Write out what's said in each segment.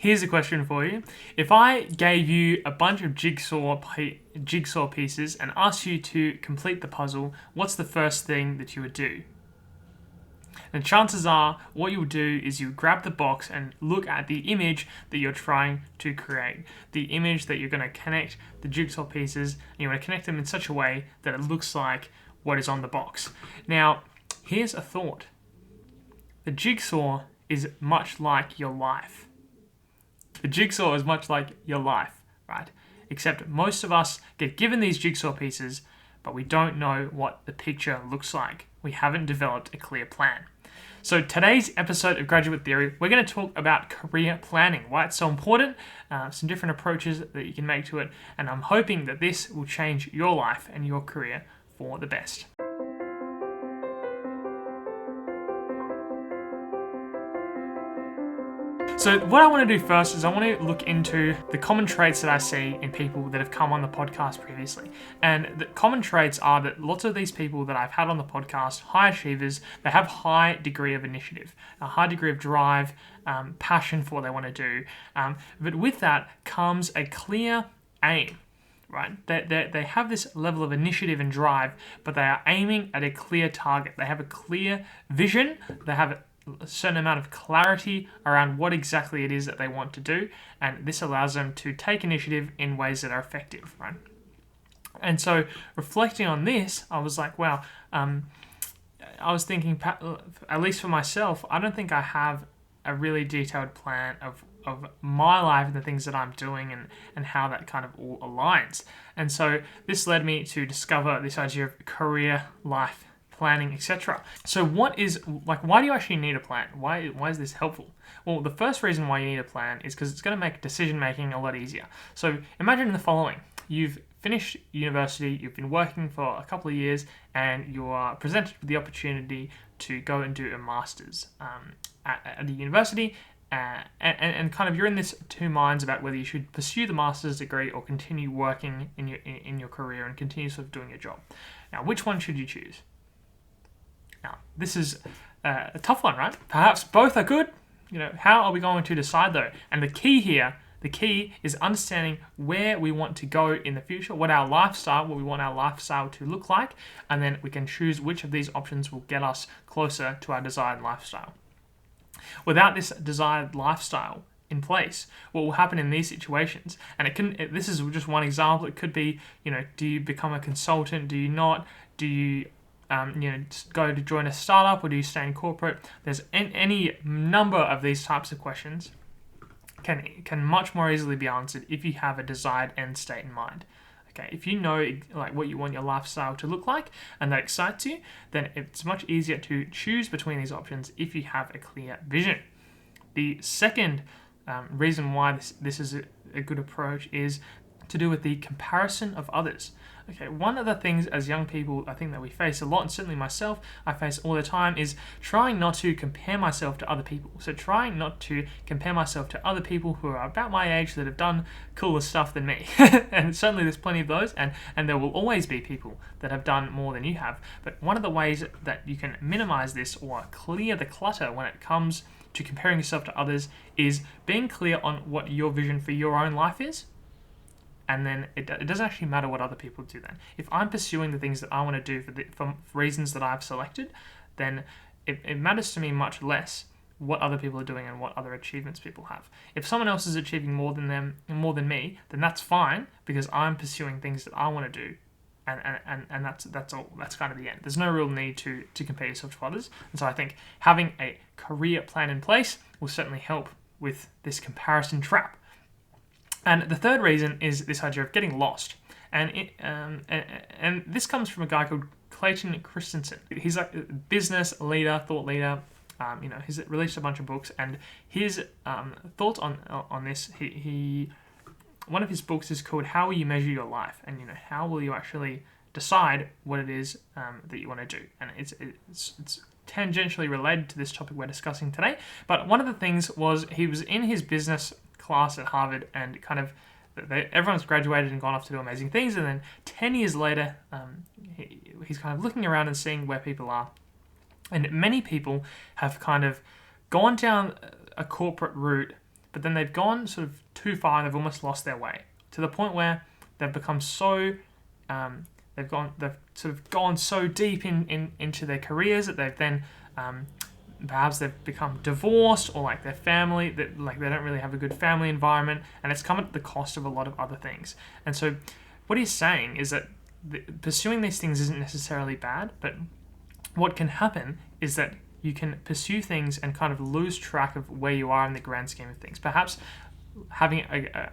Here's a question for you. If I gave you a bunch of jigsaw pieces and asked you to complete the puzzle, what's the first thing that you would do? And chances are, what you'll do is you grab the box and look at the image that you're trying to create. The image that you're going to connect the jigsaw pieces, and you want to connect them in such a way that it looks like what is on the box. Now, here's a thought. The jigsaw is much like your life. The jigsaw is much like your life, right? Except most of us get given these jigsaw pieces, but we don't know what the picture looks like. We haven't developed a clear plan. So today's episode of Graduate Theory, we're going to talk about career planning, why it's so important, some different approaches that you can make to it, and I'm hoping that this will change your life and your career for the best. So what I want to do first is I want to look into the common traits that I see in people that have come on the podcast previously. And the common traits are that lots of these people that I've had on the podcast, high achievers, they have high degree of initiative, a high degree of drive, passion for what they want to do. But with that comes a clear aim. Right? They have this level of initiative and drive, but they are aiming at a clear target. They have a clear vision. They have a certain amount of clarity around what exactly it is that they want to do, and this allows them to take initiative in ways that are effective, right? And so reflecting on this, I was like, wow, I was thinking, at least for myself, I don't think I have a really detailed plan of my life and the things that I'm doing and how that kind of all aligns. And so this led me to discover this idea of career, life, planning, etc. So why do you actually need a plan? Why is this helpful? Well, the first reason why you need a plan is because it's going to make decision making a lot easier. So imagine the following. You've finished university, you've been working for a couple of years, and you are presented with the opportunity to go and do a master's at the university, and kind of you're in this two minds about whether you should pursue the master's degree or continue working in your career and continue sort of doing your job. Now, which one should you choose? Now, this is a tough one, right? Perhaps both are good. How are we going to decide though? And the key is understanding where we want to go in the future, what we want our lifestyle to look like, and then we can choose which of these options will get us closer to our desired lifestyle. Without this desired lifestyle in place, what will happen in these situations, and this is just one example, it could be, do you become a consultant, do you not, do you go to join a startup, or do you stay in corporate? There's any number of these types of questions can much more easily be answered if you have a desired end state in mind. Okay, if you know what you want your lifestyle to look like and that excites you, then it's much easier to choose between these options if you have a clear vision. The second reason why this is a good approach is to do with the comparison of others. Okay, one of the things as young people I think that we face a lot, and certainly myself, I face all the time, is trying not to compare myself to other people. So trying not to compare myself to other people who are about my age that have done cooler stuff than me. And certainly there's plenty of those, and there will always be people that have done more than you have. But one of the ways that you can minimize this or clear the clutter when it comes to comparing yourself to others is being clear on what your vision for your own life is. And then it doesn't actually matter what other people do then. If I'm pursuing the things that I want to do for reasons that I've selected, then it matters to me much less what other people are doing and what other achievements people have. If someone else is achieving more than them and more than me, then that's fine because I'm pursuing things that I want to do. And that's all. That's kind of the end. There's no real need to compare yourself to others. And so I think having a career plan in place will certainly help with this comparison trap. And the third reason is this idea of getting lost. And this comes from a guy called Clayton Christensen. He's like a business leader, thought leader. He's released a bunch of books, and his thoughts on this. One of his books is called "How Will You Measure Your Life?" And how will you actually decide what it is that you want to do? And it's tangentially related to this topic we're discussing today. But one of the things was he was in his business class at Harvard, and everyone's graduated and gone off to do amazing things, and then 10 years later he's kind of looking around and seeing where people are, and many people have kind of gone down a corporate route but then they've gone sort of too far and they've almost lost their way to the point where they've become so they've sort of gone so deep into their careers that they've then perhaps they've become divorced, or like their family, that like they don't really have a good family environment, and it's come at the cost of a lot of other things. And so what he's saying is that pursuing these things isn't necessarily bad, but what can happen is that you can pursue things and kind of lose track of where you are in the grand scheme of things. Perhaps having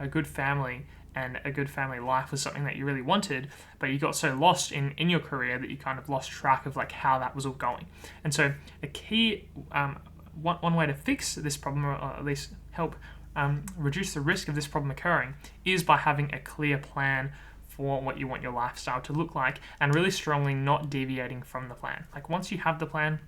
a good family and a good family life was something that you really wanted, but you got so lost in your career that you kind of lost track of like how that was all going. And so a key, one way to fix this problem, or at least help reduce the risk of this problem occurring, is by having a clear plan for what you want your lifestyle to look like, and really strongly not deviating from the plan. Like once you have the plan,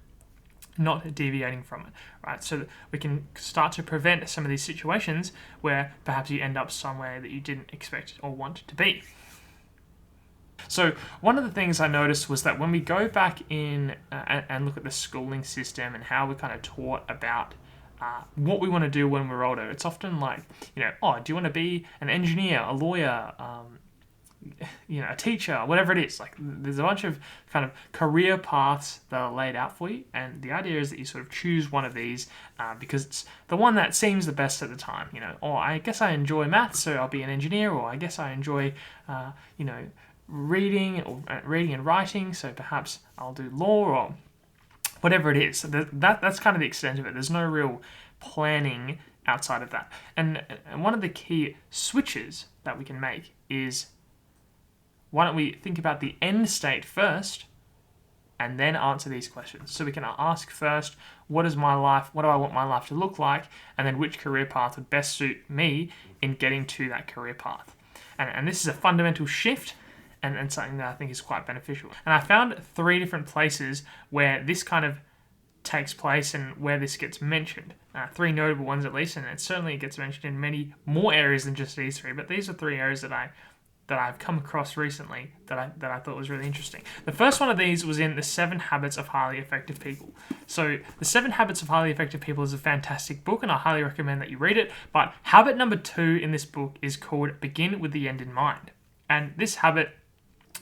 not deviating from it, right? So that we can start to prevent some of these situations where perhaps you end up somewhere that you didn't expect or want to be. So one of the things I noticed was that when we go back in and look at the schooling system and how we're kind of taught about what we want to do when we're older, it's often like, do you want to be an engineer, a lawyer, a teacher, whatever it is. Like there's a bunch of kind of career paths that are laid out for you, and the idea is that you sort of choose one of these because it's the one that seems the best at the time. I guess I enjoy maths, so I'll be an engineer, or I guess I enjoy reading and writing, so perhaps I'll do law, or whatever it is. So that's kind of the extent of it. There's no real planning outside of that. And one of the key switches that we can make is, why don't we think about the end state first and then answer these questions? So we can ask first, what do I want my life to look like? And then which career path would best suit me in getting to that career path? And this is a fundamental shift and something that I think is quite beneficial. And I found 3 different places where this kind of takes place and where this gets mentioned. 3 notable ones at least, and it certainly gets mentioned in many more areas than just these 3, but these are 3 areas that I've come across recently that I thought was really interesting. The first one of these was in The 7 Habits of Highly Effective People. So The 7 Habits of Highly Effective People is a fantastic book, and I highly recommend that you read it. But habit number 2 in this book is called Begin with the End in Mind. And this habit,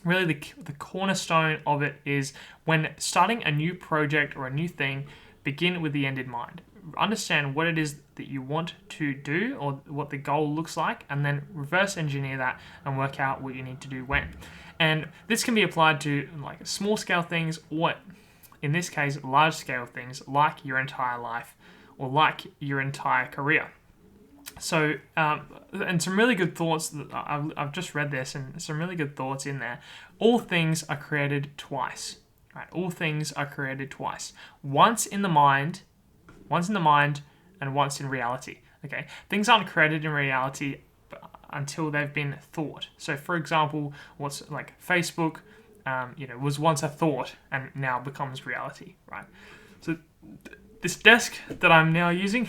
really the cornerstone of it, is when starting a new project or a new thing, begin with the end in mind. Understand what it is that you want to do or what the goal looks like, and then reverse engineer that and work out what you need to do when. And this can be applied to like small scale things, or in this case large scale things like your entire life or like your entire career. So and some really good thoughts that I've just read this, and some really good thoughts in there. All things are created twice, right? All things are created twice. Once in the mind, and once in reality. Okay, things aren't created in reality until they've been thought. So, for example, what's like Facebook, was once a thought and now becomes reality, right? So, this desk that I'm now using,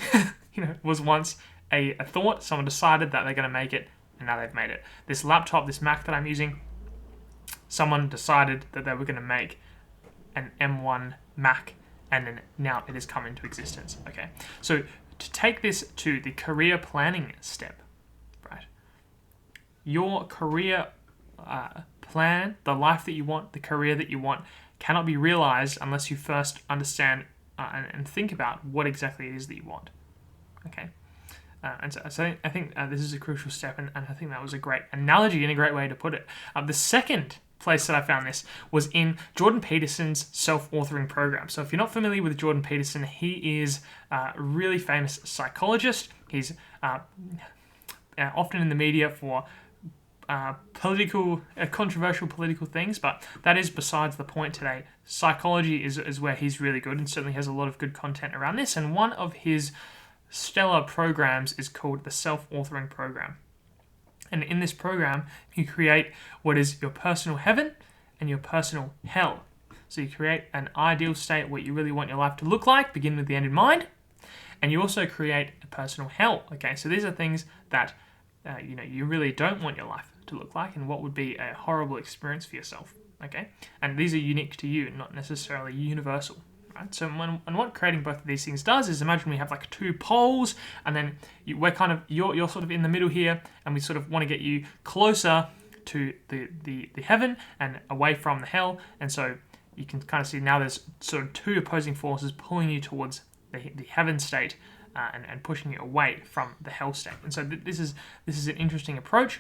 was once a thought. Someone decided that they're going to make it, and now they've made it. This laptop, this Mac that I'm using, someone decided that they were going to make an M1 Mac, and then now it has come into existence. Okay, so to take this to the career planning step, right? Your career plan, the life that you want, the career that you want, cannot be realized unless you first understand and think about what exactly it is that you want. Okay, and so I think this is a crucial step, and I think that was a great analogy and a great way to put it. The second place that I found this was in Jordan Peterson's self-authoring program. So if you're not familiar with Jordan Peterson, he is a really famous psychologist. He's often in the media for controversial political things, but that is besides the point today. Psychology is where he's really good, and certainly has a lot of good content around this. And one of his stellar programs is called the self-authoring program. And in this program, you create what is your personal heaven and your personal hell. So you create an ideal state, what you really want your life to look like, begin with the end in mind. And you also create a personal hell. Okay, so these are things that you really don't want your life to look like, and what would be a horrible experience for yourself. Okay, and these are unique to you, not necessarily universal. right? So and what creating both of these things does is, imagine we have like two poles, and then we're kind of, you're sort of in the middle here, and we sort of want to get you closer to the heaven and away from the hell. And so you can kind of see now there's sort of two opposing forces pulling you towards the heaven state, and pushing you away from the hell state. And so this is an interesting approach,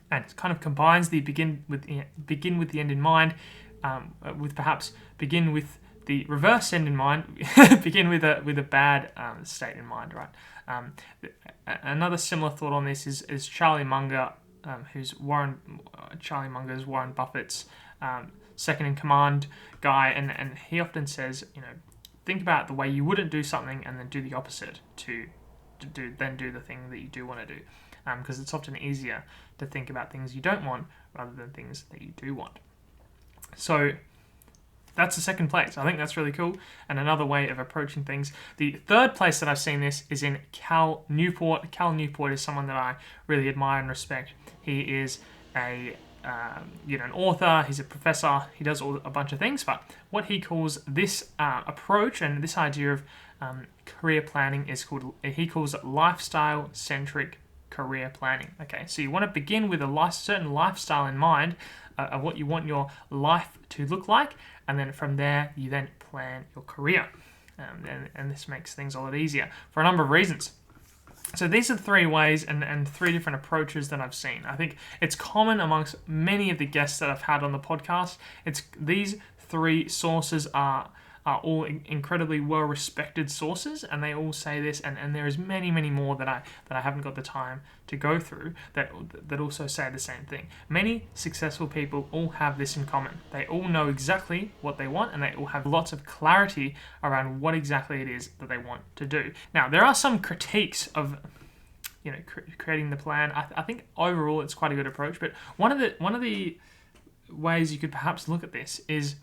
and it kind of combines the begin with the end in mind, with perhaps begin with the reverse end in mind, begin with a bad state in mind, right? Another similar thought on this is Charlie Munger, who's Charlie Munger's Warren Buffett's second in command guy, and he often says, think about the way you wouldn't do something and then do the opposite to do the thing that you do want to do, because it's often easier to think about things you don't want rather than things that you do want. So that's the second place. I think that's really cool, and another way of approaching things. The third place that I've seen this is in Cal Newport. Cal Newport is someone that I really admire and respect. He is an author, he's a professor, he does a bunch of things, but what he calls this approach and this idea of career planning he calls it lifestyle-centric career planning. Okay, so you want to begin with a certain lifestyle in mind of what you want your life to look like, and then from there you then plan your career. And this makes things a lot easier for a number of reasons. So these are three ways and three different approaches that I've seen. I think it's common amongst many of the guests that I've had on the podcast. These three sources are all incredibly well-respected sources, and they all say this, and there is many, many more that I haven't got the time to go through that also say the same thing. Many successful people all have this in common. They all know exactly what they want, and they all have lots of clarity around what exactly it is that they want to do. Now, there are some critiques of creating the plan. I think overall it's quite a good approach, but one of the ways you could perhaps look at this is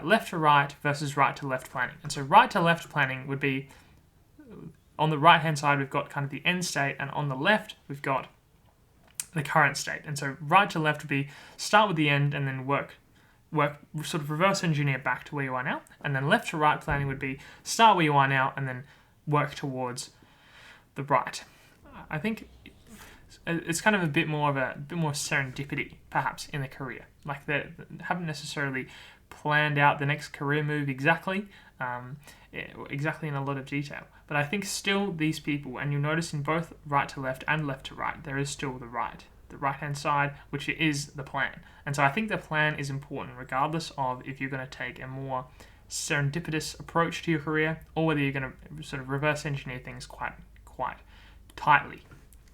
left to right versus right to left planning. And so right to left planning would be, on the right hand side we've got kind of the end state, and on the left we've got the current state. And so right to left would be start with the end and then work sort of reverse engineer back to where you are now. And then left to right planning would be start where you are now and then work towards the right. I think it's kind of a bit more serendipity perhaps in the career. Like they haven't necessarily planned out the next career move exactly in a lot of detail. But I think still these people, and you'll notice in both right to left and left to right, there is still the right-hand side, which is the plan. And so I think the plan is important regardless of if you're going to take a more serendipitous approach to your career or whether you're going to sort of reverse engineer things quite tightly,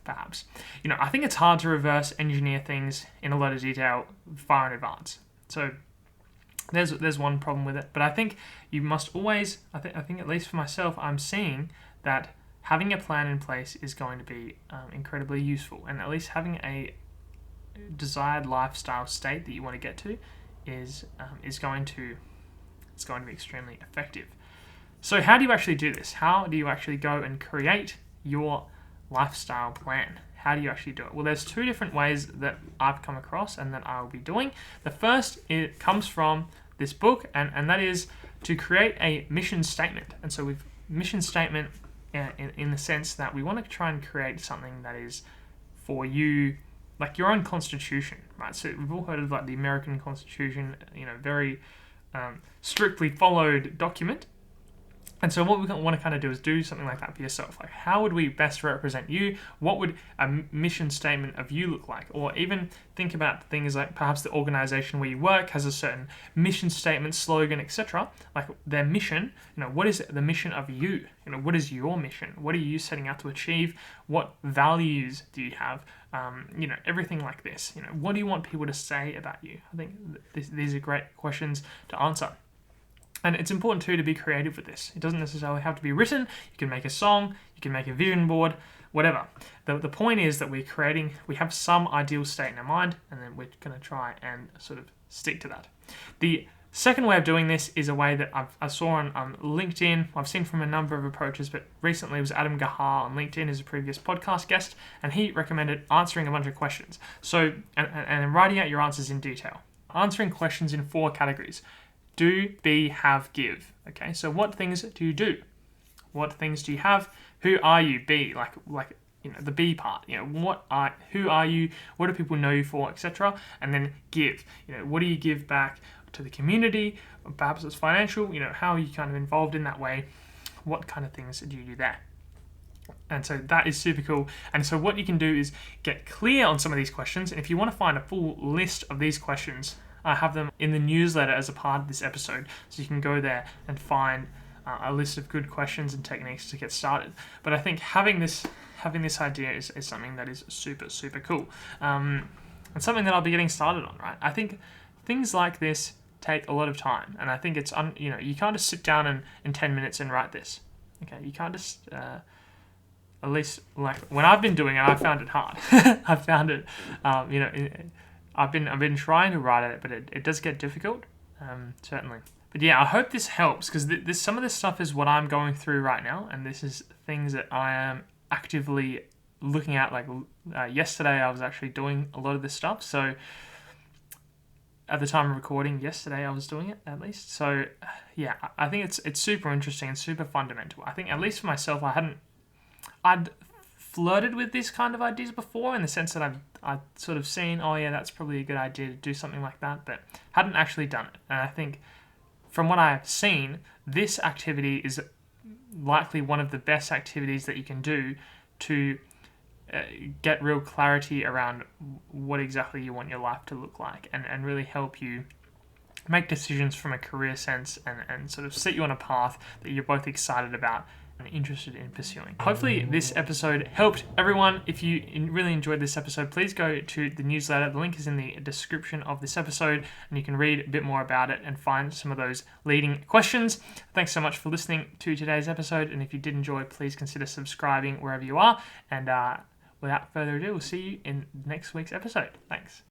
perhaps. I think it's hard to reverse engineer things in a lot of detail far in advance. So there's one problem with it, but I think you must always, I think at least for myself, I'm seeing that having a plan in place is going to be incredibly useful, and at least having a desired lifestyle state that you want to get to is going to be extremely effective. So how do you actually do this? How do you actually go and create your lifestyle plan? How do you actually do it? Well, there's two different ways that I've come across and that I will be doing. The first, it comes from this book, and that is to create a mission statement. And so we've mission statement in the sense that we want to try and create something that is for you, like your own constitution, right? So we've all heard of like the American Constitution, very strictly followed document. And so what we want to kind of do is do something like that for yourself. Like, how would we best represent you? What would a mission statement of you look like? Or even think about things like perhaps the organization where you work has a certain mission statement, slogan, etc. Like their mission, what is the mission of you? What is your mission? What are you setting out to achieve? What values do you have? Everything like this. What do you want people to say about you? I think these are great questions to answer. And it's important too to be creative with this. It doesn't necessarily have to be written. You can make a song, you can make a vision board, whatever. The point is that we have some ideal state in our mind, and then we're going to try and sort of stick to that. The second way of doing this is a way that I saw on LinkedIn. I've seen from a number of approaches, but recently it was Adam Gahar on LinkedIn, who's a previous podcast guest, and he recommended answering a bunch of questions. So, and writing out your answers in detail. Answering questions in 4 categories. do, be, have, give. Okay, so what things do you do? What things do you have? Who are you? Be, like the be part. Who are you? What do people know you for, etc. And then give. What do you give back to the community? Perhaps it's financial. How are you kind of involved in that way? What kind of things do you do there? And so that is super cool. And so what you can do is get clear on some of these questions. And if you want to find a full list of these questions, I have them in the newsletter as a part of this episode. So you can go there and find a list of good questions and techniques to get started. But I think having this idea is something that is super, super cool. And something that I'll be getting started on, right? I think things like this take a lot of time. And I think it's, you can't just sit down and in 10 minutes and write this. Okay, you can't just... at least, like, when I've been doing it, I found it hard. I found it, I've been trying to write it, but it does get difficult, certainly. But yeah, I hope this helps, because some of this stuff is what I'm going through right now, and this is things that I am actively looking at. Like, yesterday I was actually doing a lot of this stuff, so at the time of recording yesterday, I was doing it, at least. So yeah, I think it's super interesting and super fundamental. I think, at least for myself, I'd flirted with this kind of ideas before, in the sense that I'd sort of seen, oh yeah, that's probably a good idea to do something like that, but hadn't actually done it. And I think from what I've seen, this activity is likely one of the best activities that you can do to get real clarity around what exactly you want your life to look like, and really help you make decisions from a career sense, and sort of set you on a path that you're both excited about and interested in pursuing. Hopefully this episode helped everyone. If you really enjoyed this episode, please go to the newsletter. The link is in the description of this episode, and you can read a bit more about it and find some of those leading questions. Thanks so much for listening to today's episode, and if you did enjoy, please consider subscribing wherever you are. And without further ado, we'll see you in next week's episode. Thanks.